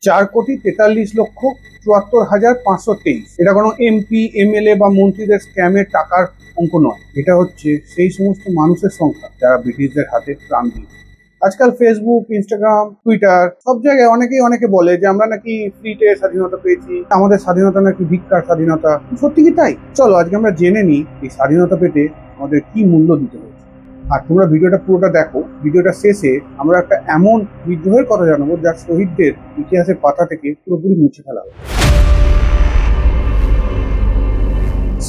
4,43,74,523। এটা কোনো MP MLA বা মন্ত্রীদের স্ক্যামের টাকার অঙ্ক নয়, এটা হচ্ছে সেই সমস্ত মানুষের সংখ্যা যারা ব্রিটিশদের হাতে প্রাণ দিয়েছে। আজকাল ফেসবুক, ইনস্টাগ্রাম, টুইটার সব জায়গায় অনেকে বলে যে আমরা নাকি ফ্রিতে স্বাধীনতা পেয়েছি, আমাদের স্বাধীনতা নাকি ভিক্ষার স্বাধীনতা। সত্যি কি তাই? চলো আজকে আমরা জেনে নিই এই স্বাধীনতা পেতে আমাদের কি মূল্য দিতে হয়েছে। আর তোমরা ভিডিওটা পুরোটা দেখো। ভিডিওটা শেষে আমরা একটা এমন বিদ্রোহের কথা জানাবো যার শহীদদের ইতিহাসের পাতা থেকে পুরোপুরি মুছে ফেলা হবে।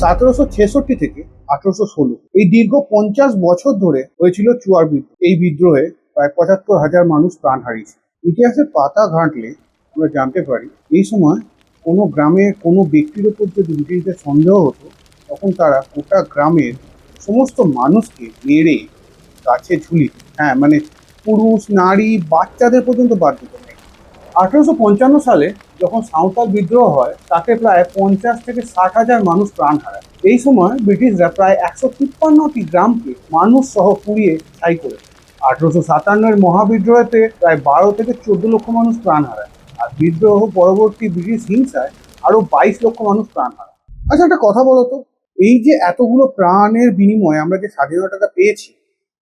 1766 থেকে 1816 এই দীর্ঘ 50 বছর ধরে হয়েছিল চুয়ার বিদ্রোহ। এই বিদ্রোহে প্রায় 75,000 মানুষ প্রাণ হারিয়েছে। ইতিহাসের পাতা ঘাঁটলে আমরা জানতে পারি এই সময় কোনো গ্রামে কোনো ব্যক্তির উপর যদি ব্রিটিশদের সন্দেহ হতো, তখন তারা গোটা গ্রামের সমস্ত মানুষকে মেরে গাছে ঝুলি, মানে পুরুষ, নারী, বাচ্চাদের পর্যন্ত বাদ দিত না। 1855 সালে যখন সাঁওতাল বিদ্রোহ হয়, তাতে প্রায় 50 থেকে 60,000 মানুষ প্রাণ হারায়। এই সময় ব্রিটিশরা প্রায় 153টি গ্রামকে মানুষ সহ পুড়িয়ে ছাই করে। 1857 মহাবিদ্রোহেতে প্রায় 12 থেকে 14 লক্ষ মানুষ প্রাণ হারায়। আর বিদ্রোহ পরবর্তী ব্রিটিশ হিংসায় আরো 22 লক্ষ মানুষ প্রাণ হারায়। আচ্ছা, একটা কথা বলো তো, এই যে এতগুলো প্রাণের বিনিময়ে আমরা যে স্বাধীনতাটা পেয়েছি,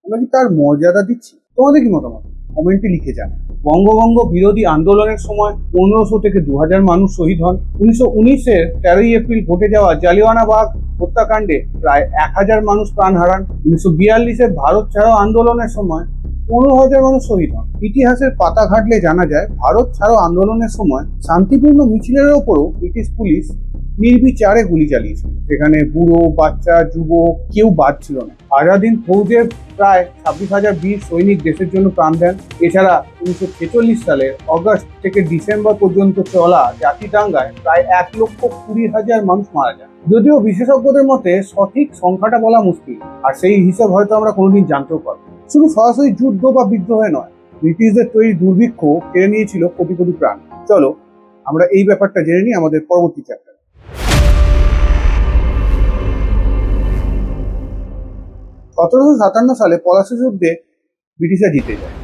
আমরা কি তার মর্যাদা দিচ্ছি? তোমাদের কি মতামত কমেন্টে লিখে জানাও। বঙ্গভঙ্গ বিরোধী আন্দোলনের সময় 1500 থেকে 2000 মানুষ শহীদ হন। 1919-এর 13ই এপ্রিল ঘটে যাওয়া জালিয়ানওয়ালাবাগ হত্যাকাণ্ডে প্রায় 1000 মানুষ প্রাণ হারান। 1942-এর ভারত ছাড়ো আন্দোলনের সময় 15,000 মানুষ শহীদ হন। ইতিহাসের পাতা ঘাটলে জানা যায়, ভারত ছাড়ো আন্দোলনের সময় শান্তিপূর্ণ মিছিলের ওপরও ব্রিটিশ পুলিশ নির্বিচারে গুলি চালিয়েছিল। সেখানে বুড়ো, বাচ্চা, যুবক কেউ বাদ ছিল না। আজাদিন ফৌজের প্রায় 26,000 বীর সৈনিক দেশের জন্য প্রাণ দেন। এছাড়া 1946 সালের অগস্ট থেকে ডিসেম্বর পর্যন্ত চলা জাতি দাঙ্গায় প্রায় 1,20,000 মানুষ মারা যান। যদিও বিশেষজ্ঞদের মতে সঠিক সংখ্যাটা বলা মুশকিল, আর সেই হিসাব হয়তো আমরা কোনোদিন জানতেও পারবো। শুধু সরাসরি যুদ্ধ বা বিদ্রোহে নয়, ব্রিটিশদের তৈরি দুর্ভিক্ষ কেড়ে নিয়েছিল কোটি কোটি প্রাণ। চলো আমরা এই ব্যাপারটা জেনে নিই আমাদের পরবর্তী চ্যাপ্টারে। 1757 সালে পলাশী যুদ্ধে ব্রিটিশরা জিতে যায়।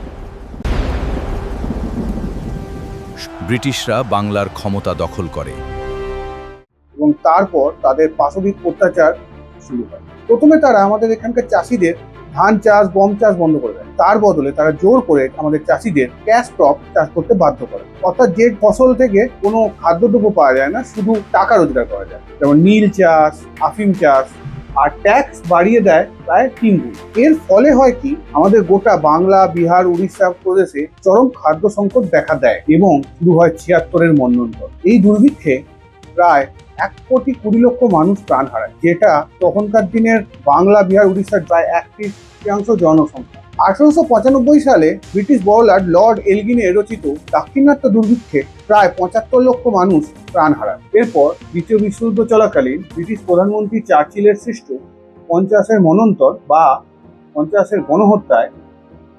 ব্রিটিশরা বাংলার ক্ষমতা দখল করে এবং তারপর তাদের পাশবিক অত্যাচার শুরু হয়। প্রথমে তারা আমাদের এখানকার চাষিদের ধান চাষ, গম চাষ বন্ধ করে দেয়। তার বদলে তারা জোর করে আমাদের চাষিদের ক্যাশ ক্রপ চাষ করতে বাধ্য করে। অর্থাৎ যে ফসল থেকে কোনো খাদ্যদ্রব্য পাওয়া যায় না, শুধু টাকা রোজগার করা যায়, যেমন নীল চাষ, আফিম চাষ। আর ট্যাক্স বাড়িয়ে দেয় প্রায় 3 গুণ। এর ফলে হয় কি, আমাদের গোটা বাংলা, বিহার, উড়িষ্যা প্রদেশে চরম খাদ্য সংকট দেখা দেয় এবং শুরু হয় 76-এর মন্বন্তর। এই দুর্ভিক্ষে প্রায় 1,20,00,000 মানুষ প্রাণ হারায়, যেটা তখনকার দিনের বাংলা, বিহার, উড়িষ্যার প্রায় 1/3 জনসংখ্যা। 1895 সালে ব্রিটিশ বড়লাট লর্ড এলগিনের রচিত দাক্ষিণাত্য দুর্ভিক্ষে প্রায় 75 লক্ষ মানুষ প্রাণ হারায়। এরপর দ্বিতীয় বিশ্বযুদ্ধ চলাকালীন ব্রিটিশ প্রধানমন্ত্রী চার্চিলের সৃষ্ট 50-এর মন্বন্তর বা 50-এর গণহত্যায়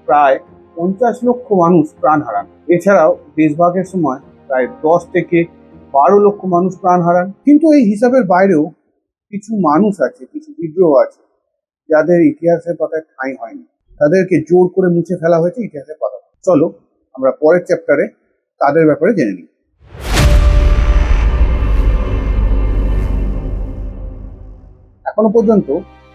প্রায় 50 লক্ষ মানুষ প্রাণ হারান। এছাড়াও দেশভাগের সময় প্রায় 10 থেকে 12 লক্ষ মানুষ প্রাণ হারান। কিন্তু এই হিসাবের বাইরেও কিছু মানুষ আছে, কিছু বিদ্রোহ আছে যাদের ইতিহাসের পাতায় ঠাঁই হয়নি। তাদেরকে জোর করে মুছে ফেলা হয়েছে ইতিহাসের পাতা। চলো আমরা পরের চ্যাপ্টারে তাদের ব্যাপারে জেনে নিই। এখনো পর্যন্ত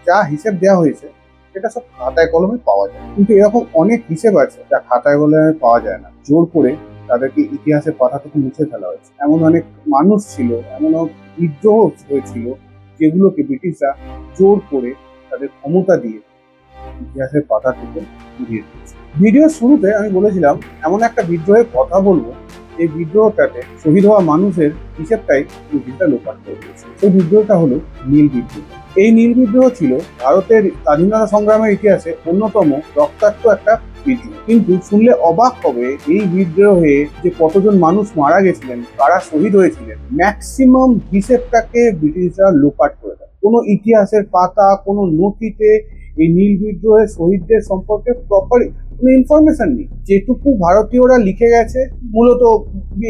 যা হিসেব দেওয়া হয়েছে সেটা সব খাতায় কলমে পাওয়া যায়, কিন্তু এরকম অনেক হিসেব আছে যা খাতায় কলমে পাওয়া যায় না। জোর করে তাদেরকে ইতিহাসের পাতা থেকে মুছে ফেলা হয়েছে। এমন অনেক মানুষ ছিল, এমন বিদ্রোহ হয়েছিল যেগুলোকে ব্রিটিশরা জোর করে তাদের ক্ষমতা দিয়ে ইতিহাসের পাতা থেকে উড়িয়ে দিয়েছে। ভিডিওর শুরুতে আমি বলেছিলাম এমন একটা বিদ্রোহের কথা বলবো, এই বিদ্রোহটাতে শহীদ হওয়া মানুষের হিসেবটাই ব্রিটিশরা লোপাট করে দিয়েছে। সেই বিদ্রোহটা হলো নীল বিদ্রোহ। এই নীল বিদ্রোহ ছিল ভারতের স্বাধীনতা সংগ্রামের ইতিহাসে অন্যতম রক্তাক্ত একটা বিদ্রোহ। কিন্তু শুনলে অবাক হবে এই বিদ্রোহে যে কতজন মানুষ মারা গেছিলেন, কারা শহীদ হয়েছিলেন, ম্যাক্সিমাম হিসেবটাকে ব্রিটিশরা লোপাট করে দেয়। কোনো ইতিহাসের পাতা, কোনো নথিতে এই নীল বিদ্রোহের শহীদদের সম্পর্কে প্রপার কোনো ইনফরমেশন নেই। যেটুকু ভারতীয়রা লিখে গেছে মূলত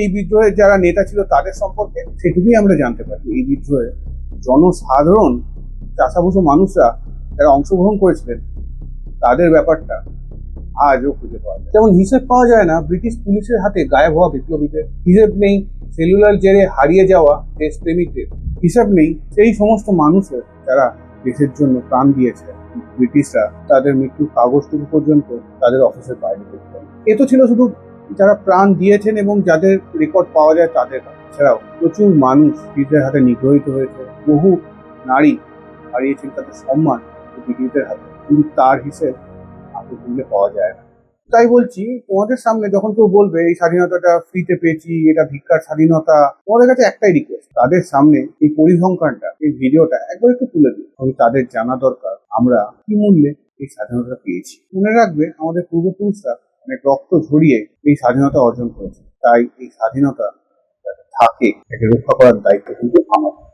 এই বিদ্রোহের যারা নেতা ছিল তাদের সম্পর্কে, সেটুকুই আমরা জানতে পারি। এই বিদ্রোহে জনসাধারণ চাষাভুষো মানুষরা যারা অংশগ্রহণ করেছিলেন তাদের ব্যাপারটা আজও খুঁজে পাওয়া যায়। যেমন হিসেব পাওয়া যায় না ব্রিটিশ পুলিশের হাতে গায়েব হওয়া বিপ্লবীদের, হিসেব নেই সেলুলার জেলে হারিয়ে যাওয়া দেশপ্রেমিকদের, হিসাব নেই সেই সমস্ত মানুষের যারা দেশের জন্য প্রাণ দিয়েছে। ব্রিটিশরা তাদের মৃত্যুর কাগজটুকু পর্যন্ত তাদের অফিসের বাইরে করতেন। এ তো ছিল শুধু যারা প্রাণ দিয়েছেন এবং যাদের রেকর্ড পাওয়া যায় তাদের কাছে। এছাড়াও প্রচুর মানুষ ব্রিটিশদের হাতে নিগ্রহিত হয়েছে, বহু নারী হারিয়েছেন তাদের সম্মান ব্রিটিশদের হাতে, কিন্তু তার হিসেব আগে খুঁজে পাওয়া যায় না। তাই বলছি, তোমাদের সামনে যখন কেউ বলবে এই স্বাধীনতাটা ফ্রিতে পেয়েছি, এটা ভিক্ষার স্বাধীনতা, তোমাদের কাছে একটাই রিকোয়েস্ট, তাদের সামনে এই পরিসংখ্যানটা, এই ভিডিওটা একবার একটু তুলে দিন। তবে তাদের জানা দরকার আমরা কি মূল্যে এই স্বাধীনতা পেয়েছি। মনে রাখবে আমাদের পূর্বপুরুষরা অনেক রক্ত ঝরিয়ে এই স্বাধীনতা অর্জন করেছে। তাই এই স্বাধীনতা যাতে থাকে, একে রক্ষা করার দায়িত্ব কিন্তু আমাদের।